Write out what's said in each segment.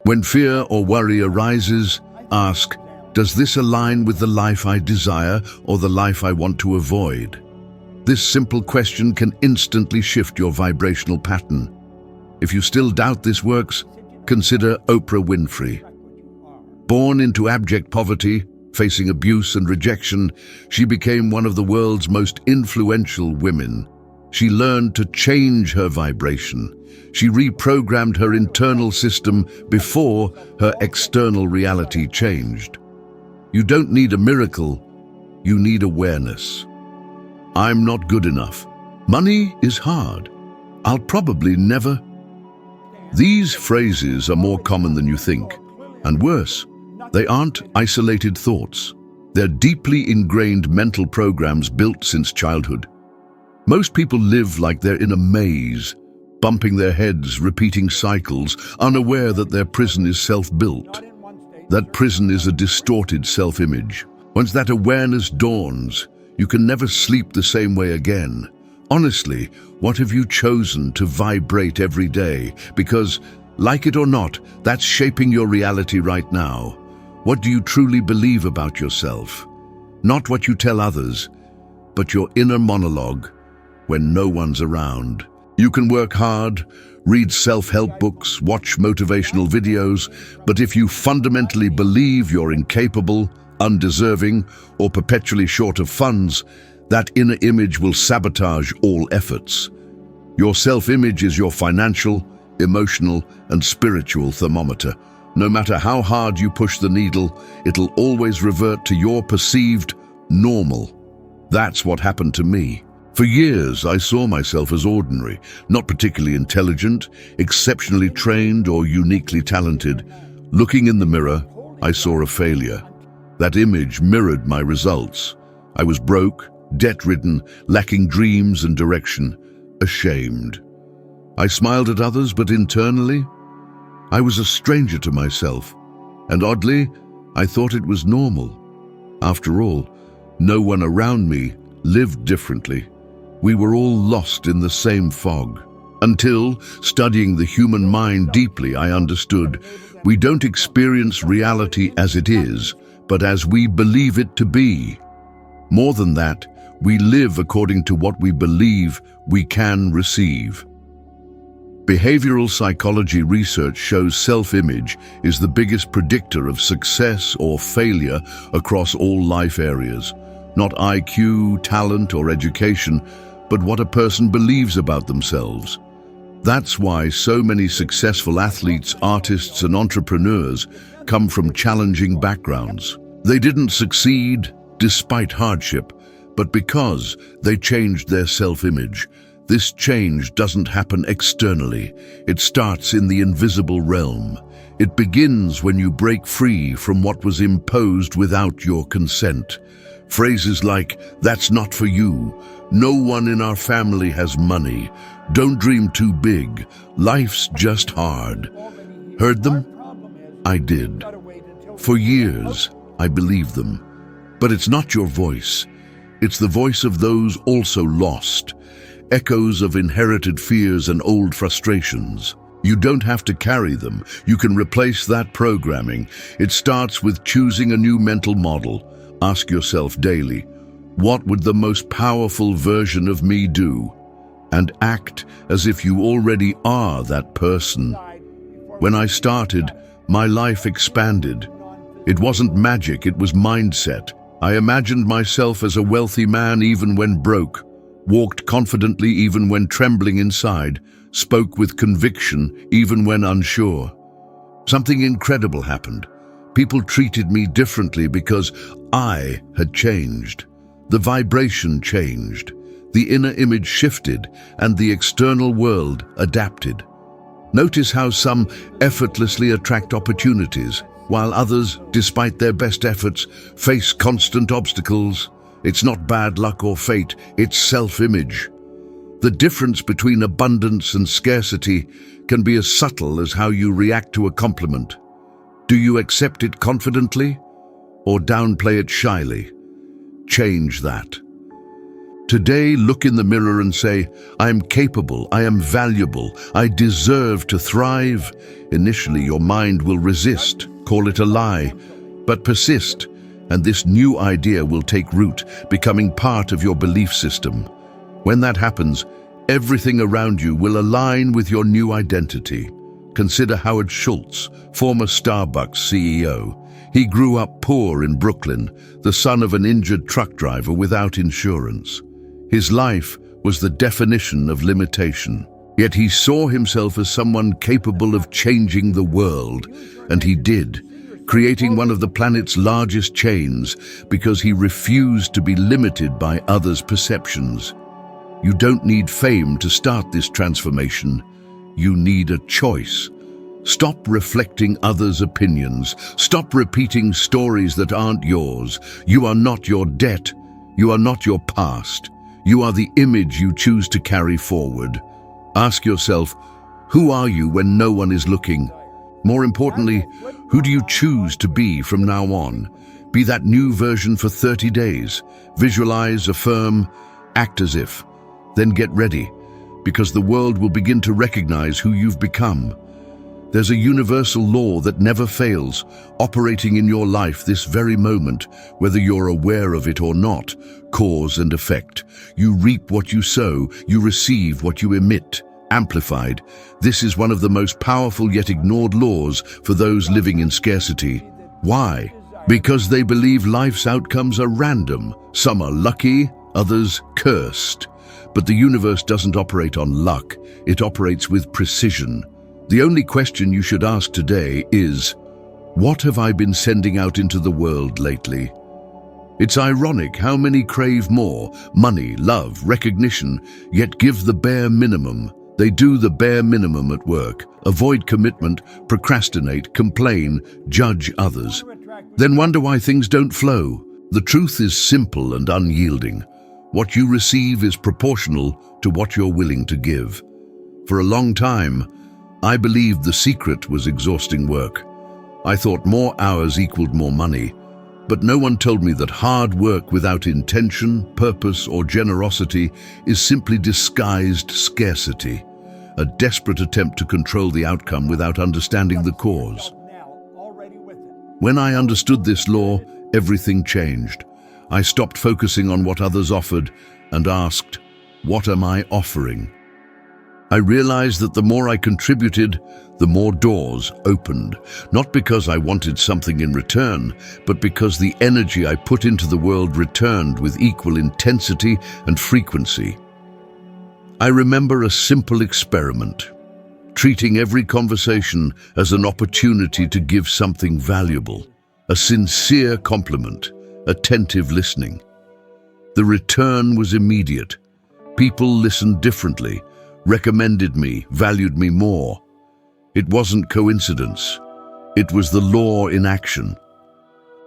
When fear or worry arises, ask, does this align with the life I desire or the life I want to avoid? This simple question can instantly shift your vibrational pattern. If you still doubt this works, consider Oprah Winfrey. Born into abject poverty, facing abuse and rejection, she became one of the world's most influential women. She learned to change her vibration. She reprogrammed her internal system before her external reality changed. You don't need a miracle, you need awareness. I'm not good enough. Money is hard. I'll probably never. These phrases are more common than you think. And worse, they aren't isolated thoughts. They're deeply ingrained mental programs built since childhood. Most people live like they're in a maze, bumping their heads, repeating cycles, unaware that their prison is self-built. That prison is a distorted self-image. Once that awareness dawns, you can never sleep the same way again. Honestly, what have you chosen to vibrate every day? Because, like it or not, that's shaping your reality right now. What do you truly believe about yourself? Not what you tell others, but your inner monologue when no one's around. You can work hard, read self-help books, watch motivational videos, but if you fundamentally believe you're incapable, undeserving, or perpetually short of funds, that inner image will sabotage all efforts. Your self-image is your financial, emotional, and spiritual thermometer. No matter how hard you push the needle, it'll always revert to your perceived normal. That's what happened to me. For years, I saw myself as ordinary, not particularly intelligent, exceptionally trained, or uniquely talented. Looking in the mirror, I saw a failure. That image mirrored my results. I was broke, debt-ridden, lacking dreams and direction, ashamed. I smiled at others, but internally, I was a stranger to myself. And oddly, I thought it was normal. After all, no one around me lived differently. We were all lost in the same fog. Until, studying the human mind deeply, I understood we don't experience reality as it is, but as we believe it to be. More than that, we live according to what we believe we can receive. Behavioral psychology research shows self-image is the biggest predictor of success or failure across all life areas. Not IQ, talent, or education, but what a person believes about themselves. That's why so many successful athletes, artists, and entrepreneurs come from challenging backgrounds. They didn't succeed despite hardship, but because they changed their self-image. This change doesn't happen externally. It starts in the invisible realm. It begins when you break free from what was imposed without your consent. Phrases like, "That's not for you," "No one in our family has money," "Don't dream too big," "Life's just hard." Heard them? I did. For years, I believed them. But it's not your voice. It's the voice of those also lost. Echoes of inherited fears and old frustrations. You don't have to carry them. You can replace that programming. It starts with choosing a new mental model. Ask yourself daily, what would the most powerful version of me do? And act as if you already are that person. When I started, my life expanded. It wasn't magic, it was mindset. I imagined myself as a wealthy man even when broke, walked confidently even when trembling inside, spoke with conviction even when unsure. Something incredible happened. People treated me differently because I had changed. The vibration changed. The inner image shifted and the external world adapted. Notice how some effortlessly attract opportunities, while others, despite their best efforts, face constant obstacles. It's not bad luck or fate, it's self-image. The difference between abundance and scarcity can be as subtle as how you react to a compliment. Do you accept it confidently or downplay it shyly? Change that. Today, look in the mirror and say, I am capable, I am valuable, I deserve to thrive. Initially, your mind will resist, call it a lie, but persist, and this new idea will take root, becoming part of your belief system. When that happens, everything around you will align with your new identity. Consider Howard Schultz, former Starbucks CEO. He grew up poor in Brooklyn, the son of an injured truck driver without insurance. His life was the definition of limitation. Yet he saw himself as someone capable of changing the world, and he did, creating one of the planet's largest chains because he refused to be limited by others' perceptions. You don't need fame to start this transformation. You need a choice. Stop reflecting others' opinions. Stop repeating stories that aren't yours. You are not your debt. You are not your past. You are the image you choose to carry forward. Ask yourself, who are you when no one is looking? More importantly, who do you choose to be from now on? Be that new version for 30 days. Visualize, affirm, act as if. Then get ready, because the world will begin to recognize who you've become. There's a universal law that never fails, operating in your life this very moment, whether you're aware of it or not. Cause and effect. You reap what you sow, you receive what you emit. Amplified. This is one of the most powerful yet ignored laws for those living in scarcity. Why? Because they believe life's outcomes are random. Some are lucky, others cursed. But the universe doesn't operate on luck. It operates with precision. The only question you should ask today is, what have I been sending out into the world lately? It's ironic how many crave more, money, love, recognition, yet give the bare minimum. They do the bare minimum at work, avoid commitment, procrastinate, complain, judge others. Then wonder why things don't flow. The truth is simple and unyielding. What you receive is proportional to what you're willing to give. For a long time, I believed the secret was exhausting work. I thought more hours equaled more money. But no one told me that hard work without intention, purpose, or generosity is simply disguised scarcity, a desperate attempt to control the outcome without understanding the cause. When I understood this law, everything changed. I stopped focusing on what others offered and asked, what am I offering? I realized that the more I contributed, the more doors opened, not because I wanted something in return, but because the energy I put into the world returned with equal intensity and frequency. I remember a simple experiment, treating every conversation as an opportunity to give something valuable, a sincere compliment, attentive listening. The return was immediate. People listened differently, recommended me, valued me more. It wasn't coincidence. It was the law in action.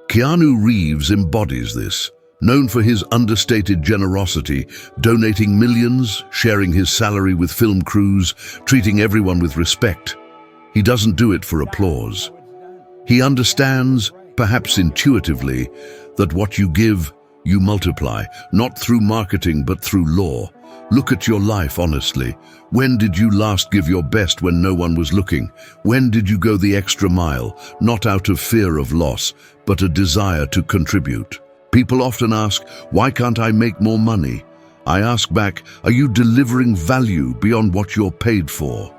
Keanu Reeves embodies this, known for his understated generosity, donating millions, sharing his salary with film crews, treating everyone with respect. He doesn't do it for applause. He understands, perhaps intuitively, that what you give, you multiply, not through marketing but through law. Look at your life honestly. When did you last give your best when no one was looking? When did you go the extra mile, not out of fear of loss, but a desire to contribute? People often ask, why can't I make more money? I ask back, are you delivering value beyond what you're paid for?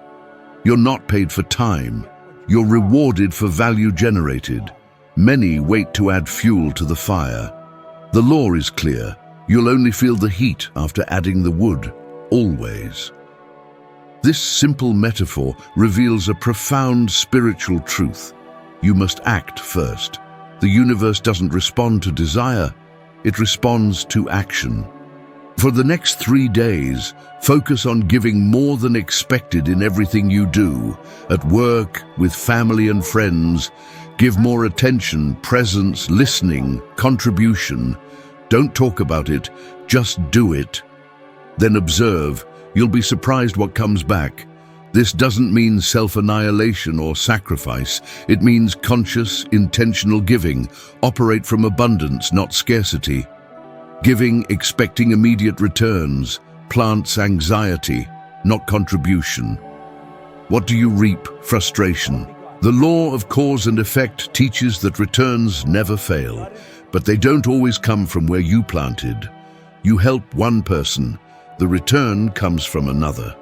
You're not paid for time. You're rewarded for value generated. Many wait to add fuel to the fire. The law is clear. You'll only feel the heat after adding the wood, always. This simple metaphor reveals a profound spiritual truth. You must act first. The universe doesn't respond to desire, it responds to action. For the next 3 days, focus on giving more than expected in everything you do. At work, with family and friends, give more attention, presence, listening, contribution. Don't talk about it, just do it. Then observe. You'll be surprised what comes back. This doesn't mean self-annihilation or sacrifice. It means conscious, intentional giving. Operate from abundance, not scarcity. Giving, expecting immediate returns, plants anxiety, not contribution. What do you reap? Frustration. The law of cause and effect teaches that returns never fail, but they don't always come from where you planted. You help one person, the return comes from another.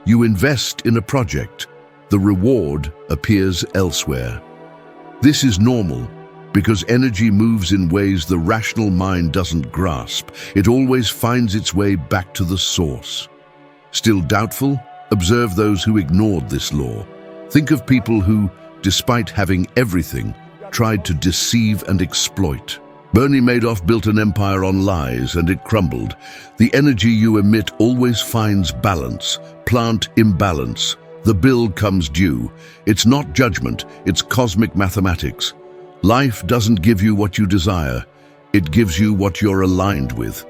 You invest in a project, the reward appears elsewhere. This is normal, because energy moves in ways the rational mind doesn't grasp. It always finds its way back to the source. Still doubtful? Observe those who ignored this law. Think of people who, despite having everything, tried to deceive and exploit. Bernie Madoff built an empire on lies and it crumbled. The energy you emit always finds balance. Plant imbalance. The bill comes due. It's not judgment, it's cosmic mathematics. Life doesn't give you what you desire. It gives you what you're aligned with.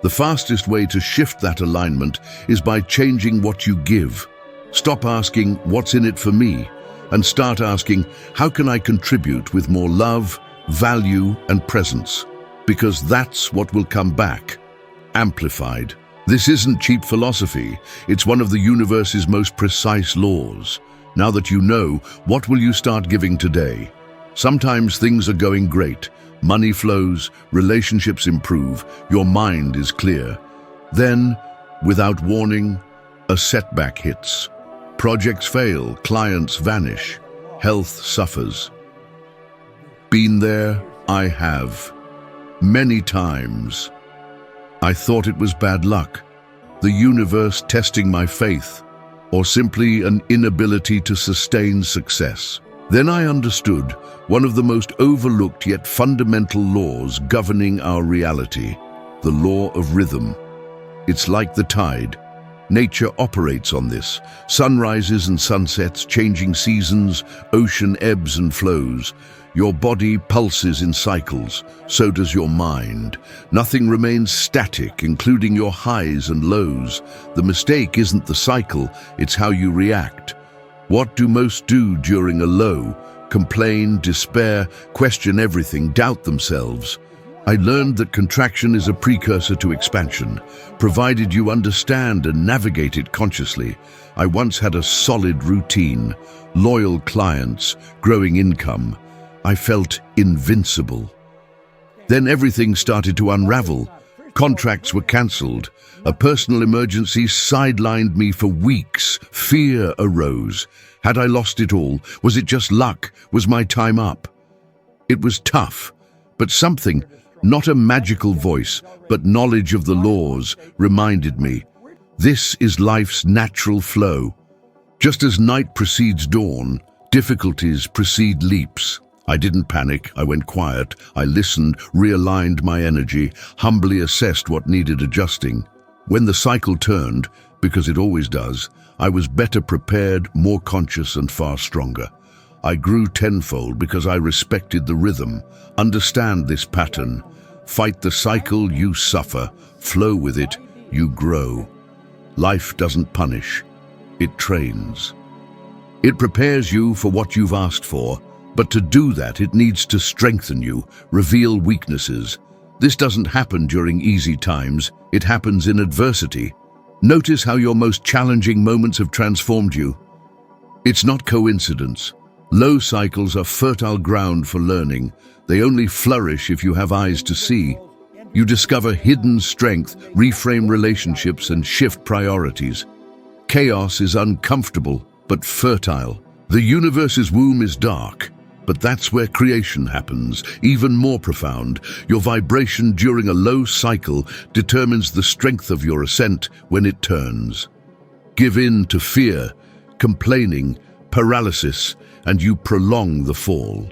The fastest way to shift that alignment is by changing what you give. Stop asking, what's in it for me? And start asking, how can I contribute with more love, value, and presence? Because that's what will come back, amplified. This isn't cheap philosophy. It's one of the universe's most precise laws. Now that you know, what will you start giving today? Sometimes things are going great. Money flows, relationships improve, your mind is clear. Then, without warning, a setback hits. Projects fail, clients vanish, health suffers. Been there, I have. Many times. I thought it was bad luck, the universe testing my faith, or simply an inability to sustain success. Then I understood one of the most overlooked yet fundamental laws governing our reality, the law of rhythm. It's like the tide. Nature operates on this. Sunrises and sunsets, changing seasons, ocean ebbs and flows. Your body pulses in cycles, so does your mind. Nothing remains static, including your highs and lows. The mistake isn't the cycle, it's how you react. What do most do during a low? Complain, despair, question everything, doubt themselves. I learned that contraction is a precursor to expansion, provided you understand and navigate it consciously. I once had a solid routine, loyal clients, growing income. I felt invincible. Then everything started to unravel. Contracts were cancelled. A personal emergency sidelined me for weeks. Fear arose. Had I lost it all? Was it just luck? Was my time up? It was tough, but something, not a magical voice, but knowledge of the laws, reminded me. This is life's natural flow. Just as night precedes dawn, difficulties precede leaps. I didn't panic, I went quiet, I listened, realigned my energy, humbly assessed what needed adjusting. When the cycle turned, because it always does, I was better prepared, more conscious and far stronger. I grew tenfold because I respected the rhythm. Understand this pattern. Fight the cycle, you suffer. Flow with it, you grow. Life doesn't punish, it trains. It prepares you for what you've asked for, but to do that, it needs to strengthen you, reveal weaknesses. This doesn't happen during easy times, it happens in adversity. Notice how your most challenging moments have transformed you. It's not coincidence. Low cycles are fertile ground for learning. They only flourish if you have eyes to see. You discover hidden strength, reframe relationships, and shift priorities. Chaos is uncomfortable, but fertile. The universe's womb is dark, but that's where creation happens, even more profound. Your vibration during a low cycle determines the strength of your ascent when it turns. Give in to fear, complaining, paralysis, and you prolong the fall.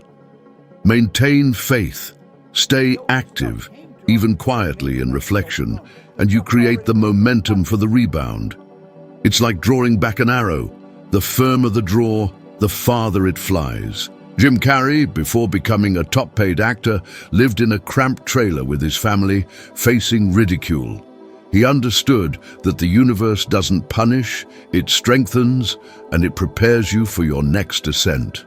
Maintain faith, stay active, even quietly in reflection, and you create the momentum for the rebound. It's like drawing back an arrow. The firmer the draw, the farther it flies. Jim Carrey, before becoming a top-paid actor, lived in a cramped trailer with his family, facing ridicule. He understood that the universe doesn't punish, it strengthens, and it prepares you for your next ascent.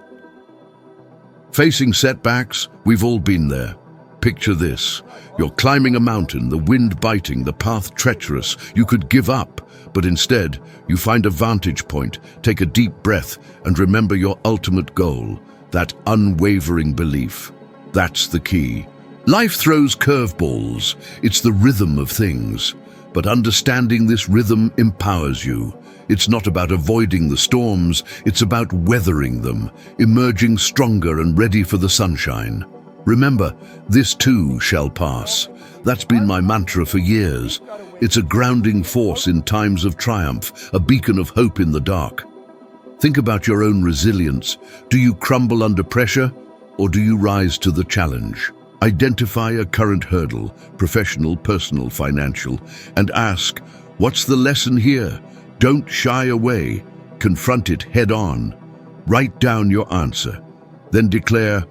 Facing setbacks, we've all been there. Picture this. You're climbing a mountain, the wind biting, the path treacherous. You could give up, but instead, you find a vantage point, take a deep breath, and remember your ultimate goal, that unwavering belief. That's the key. Life throws curveballs. It's the rhythm of things. But understanding this rhythm empowers you. It's not about avoiding the storms, it's about weathering them, emerging stronger and ready for the sunshine. Remember, this too shall pass. That's been my mantra for years. It's a grounding force in times of triumph, a beacon of hope in the dark. Think about your own resilience. Do you crumble under pressure, or do you rise to the challenge? Identify a current hurdle, professional, personal, financial, and ask, what's the lesson here? Don't shy away. Confront it head on. Write down your answer. Then declare,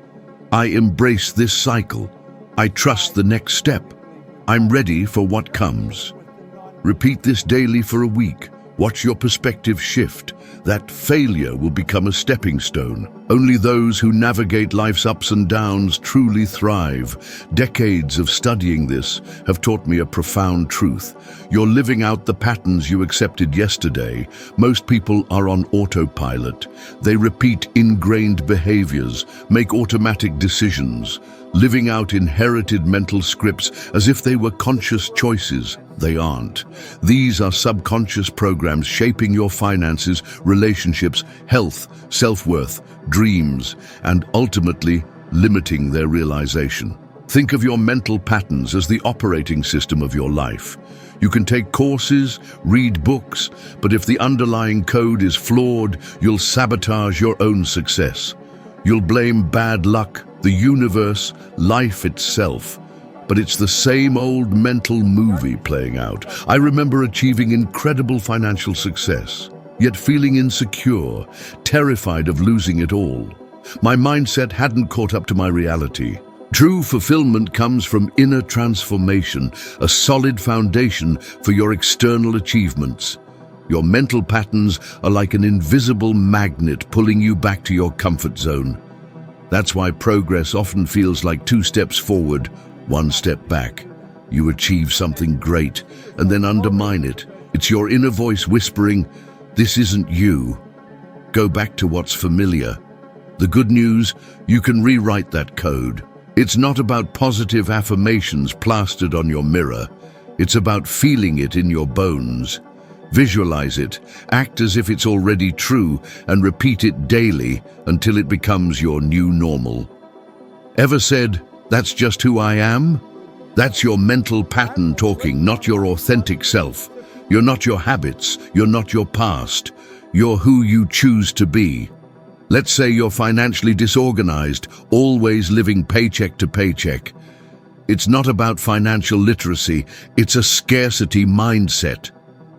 I embrace this cycle. I trust the next step. I'm ready for what comes. Repeat this daily for a week. Watch your perspective shift. That failure will become a stepping stone. Only those who navigate life's ups and downs truly thrive. Decades of studying this have taught me a profound truth. You're living out the patterns you accepted yesterday. Most people are on autopilot. They repeat ingrained behaviors, make automatic decisions, living out inherited mental scripts as if they were conscious choices. They aren't. These are subconscious programs shaping your finances, relationships, health, self-worth, dreams, and ultimately limiting their realization. Think of your mental patterns as the operating system of your life. You can take courses, read books, but if the underlying code is flawed, you'll sabotage your own success. You'll blame bad luck, the universe, life itself. But it's the same old mental movie playing out. I remember achieving incredible financial success, yet feeling insecure, terrified of losing it all. My mindset hadn't caught up to my reality. True fulfillment comes from inner transformation, a solid foundation for your external achievements. Your mental patterns are like an invisible magnet pulling you back to your comfort zone. That's why progress often feels like 2 steps forward, 1 step back. You achieve something great and then undermine it. It's your inner voice whispering, this isn't you. Go back to what's familiar. The good news, you can rewrite that code. It's not about positive affirmations plastered on your mirror. It's about feeling it in your bones. Visualize it, act as if it's already true, and repeat it daily until it becomes your new normal. Ever said, that's just who I am? That's your mental pattern talking, not your authentic self. You're not your habits, you're not your past. You're who you choose to be. Let's say you're financially disorganized, always living paycheck to paycheck. It's not about financial literacy, it's a scarcity mindset.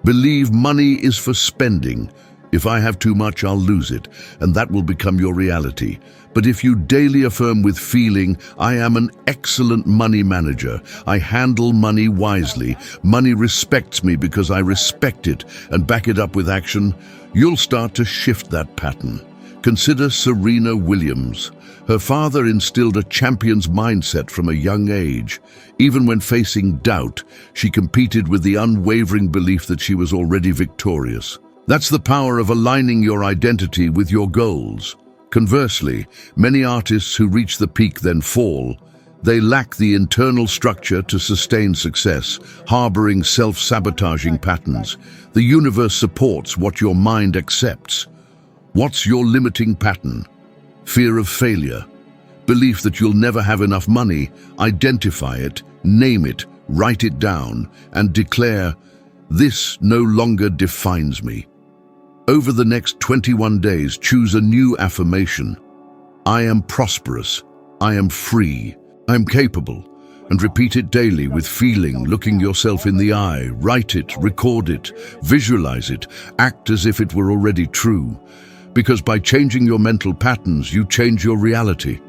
Believe money is for spending. If I have too much, I'll lose it, and that will become your reality. But if you daily affirm with feeling, I am an excellent money manager, I handle money wisely, money respects me because I respect it, and back it up with action, you'll start to shift that pattern. Consider Serena Williams. Her father instilled a champion's mindset from a young age. Even when facing doubt, she competed with the unwavering belief that she was already victorious. That's the power of aligning your identity with your goals. Conversely, many artists who reach the peak then fall. They lack the internal structure to sustain success, harboring self-sabotaging patterns. The universe supports what your mind accepts. What's your limiting pattern? Fear of failure. Belief that you'll never have enough money. Identify it, name it, write it down, and declare, this no longer defines me. Over the next 21 days, choose a new affirmation. I am prosperous. I am free. I am capable. And repeat it daily with feeling, looking yourself in the eye. Write it, record it, visualize it, act as if it were already true. Because by changing your mental patterns, you change your reality.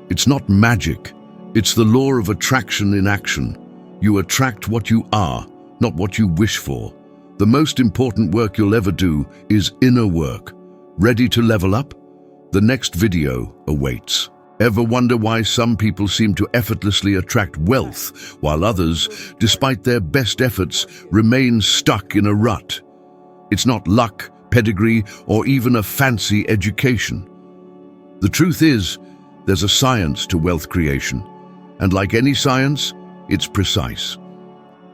It's not magic. It's the law of attraction in action. You attract what you are, not what you wish for. The most important work you'll ever do is inner work. Ready to level up? The next video awaits. Ever wonder why some people seem to effortlessly attract wealth, while others, despite their best efforts, remain stuck in a rut? It's not luck, pedigree, or even a fancy education. The truth is, there's a science to wealth creation, and like any science, it's precise.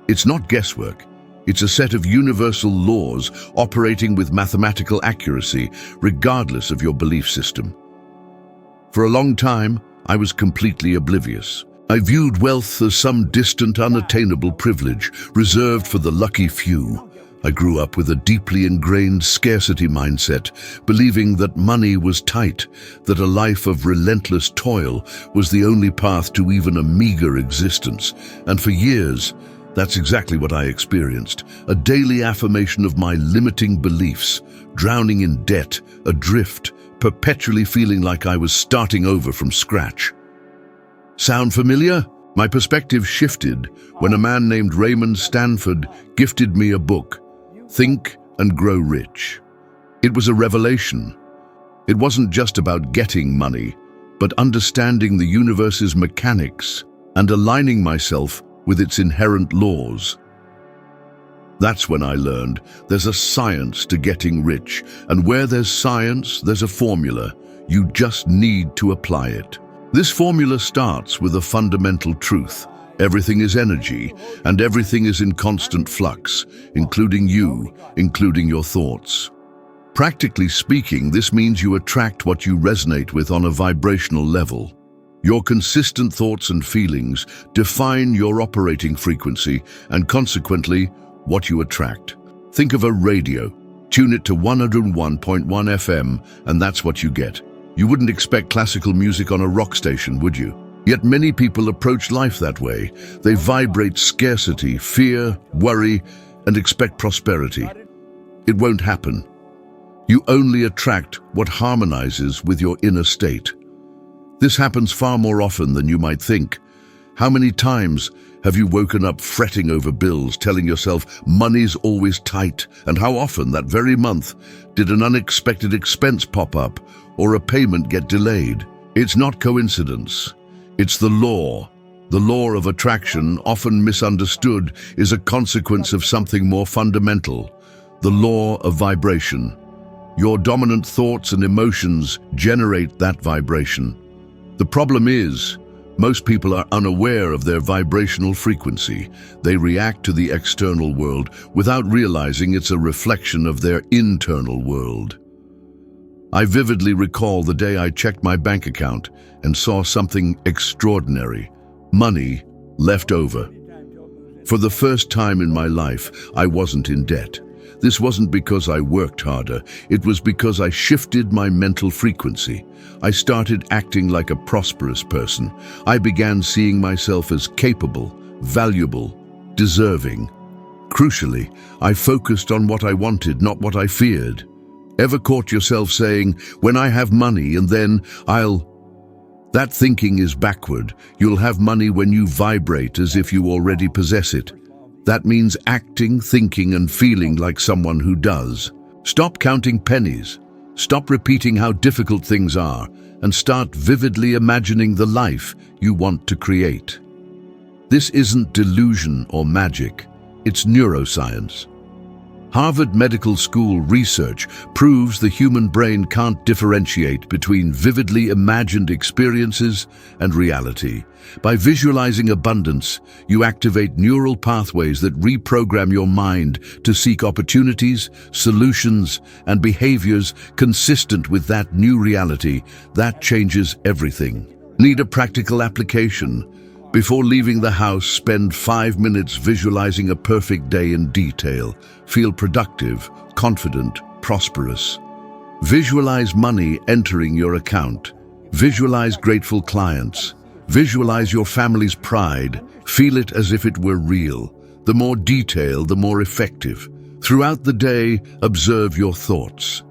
It's not guesswork. It's a set of universal laws operating with mathematical accuracy, regardless of your belief system. For a long time, I was completely oblivious. I viewed wealth as some distant, unattainable privilege reserved for the lucky few. I grew up with a deeply ingrained scarcity mindset, believing that money was tight, that a life of relentless toil was the only path to even a meager existence. And for years, that's exactly what I experienced, a daily affirmation of my limiting beliefs, drowning in debt, adrift, perpetually feeling like I was starting over from scratch. Sound familiar? My perspective shifted when a man named Raymond Stanford gifted me a book, Think and Grow Rich. It was a revelation. It wasn't just about getting money, but understanding the universe's mechanics and aligning myself with its inherent laws. That's when I learned there's a science to getting rich, and where there's science, there's a formula. You just need to apply it. This formula starts with a fundamental truth. Everything is energy, and everything is in constant flux, including you, including your thoughts. Practically speaking, this means you attract what you resonate with on a vibrational level. Your consistent thoughts and feelings define your operating frequency and consequently, what you attract. Think of a radio. Tune it to 101.1 FM and that's what you get. You wouldn't expect classical music on a rock station, would you? Yet many people approach life that way. They vibrate scarcity, fear, worry, and expect prosperity. It won't happen. You only attract what harmonizes with your inner state. This happens far more often than you might think. How many times have you woken up fretting over bills, telling yourself money's always tight, and how often that very month did an unexpected expense pop up or a payment get delayed? It's not coincidence. It's the law. The law of attraction, often misunderstood, is a consequence of something more fundamental, the law of vibration. Your dominant thoughts and emotions generate that vibration. The problem is, most people are unaware of their vibrational frequency. They react to the external world without realizing it's a reflection of their internal world. I vividly recall the day I checked my bank account and saw something extraordinary: money left over. For the first time in my life, I wasn't in debt. This wasn't because I worked harder, it was because I shifted my mental frequency. I started acting like a prosperous person. I began seeing myself as capable, valuable, deserving. Crucially, I focused on what I wanted, not what I feared. Ever caught yourself saying, "When I have money and then I'll..." That thinking is backward. You'll have money when you vibrate as if you already possess it. That means acting, thinking, and feeling like someone who does. Stop counting pennies. Stop repeating how difficult things are, and start vividly imagining the life you want to create. This isn't delusion or magic. It's neuroscience. Harvard Medical School research proves the human brain can't differentiate between vividly imagined experiences and reality. By visualizing abundance, you activate neural pathways that reprogram your mind to seek opportunities, solutions, and behaviors consistent with that new reality. That changes everything. Need a practical application? Before leaving the house, spend 5 minutes visualizing a perfect day in detail. Feel productive, confident, prosperous. Visualize money entering your account. Visualize grateful clients. Visualize your family's pride. Feel it as if it were real. The more detail, the more effective. Throughout the day, observe your thoughts.